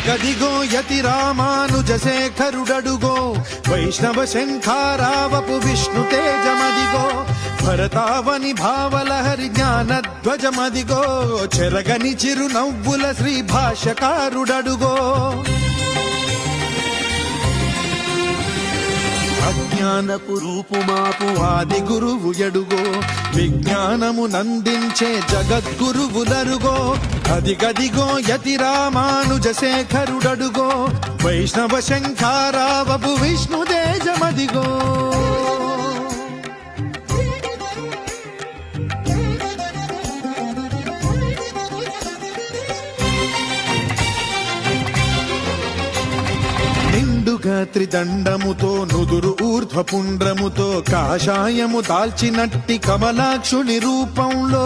అదిగదిగో యతి రామానుజ శేఖరుడడుగో వైష్ణవ శంఖారావపు విష్ణు తేజమదిగో భరతావని భావలహరి జ్ఞానధ్వజమదిగో చెరగని చిరు నవ్వుల శ్రీ భాష్యకారుడడుగో అజ్ఞానపు రూపుమాపు ఆది గురువు ఎడుగో విజ్ఞానము నందించే జగద్గురువులరుగో అదిగదిగో యతి రామానుజ శేఖరుడడుగో వైష్ణవ శంఖారావపు విష్ణు తేజమదిగో నిండుగా త్రిదండముతో నుదురు ఊర్ధ్వపుండ్రముతో కాషాయము దాల్చినట్టి కమలాక్షుని రూపంలో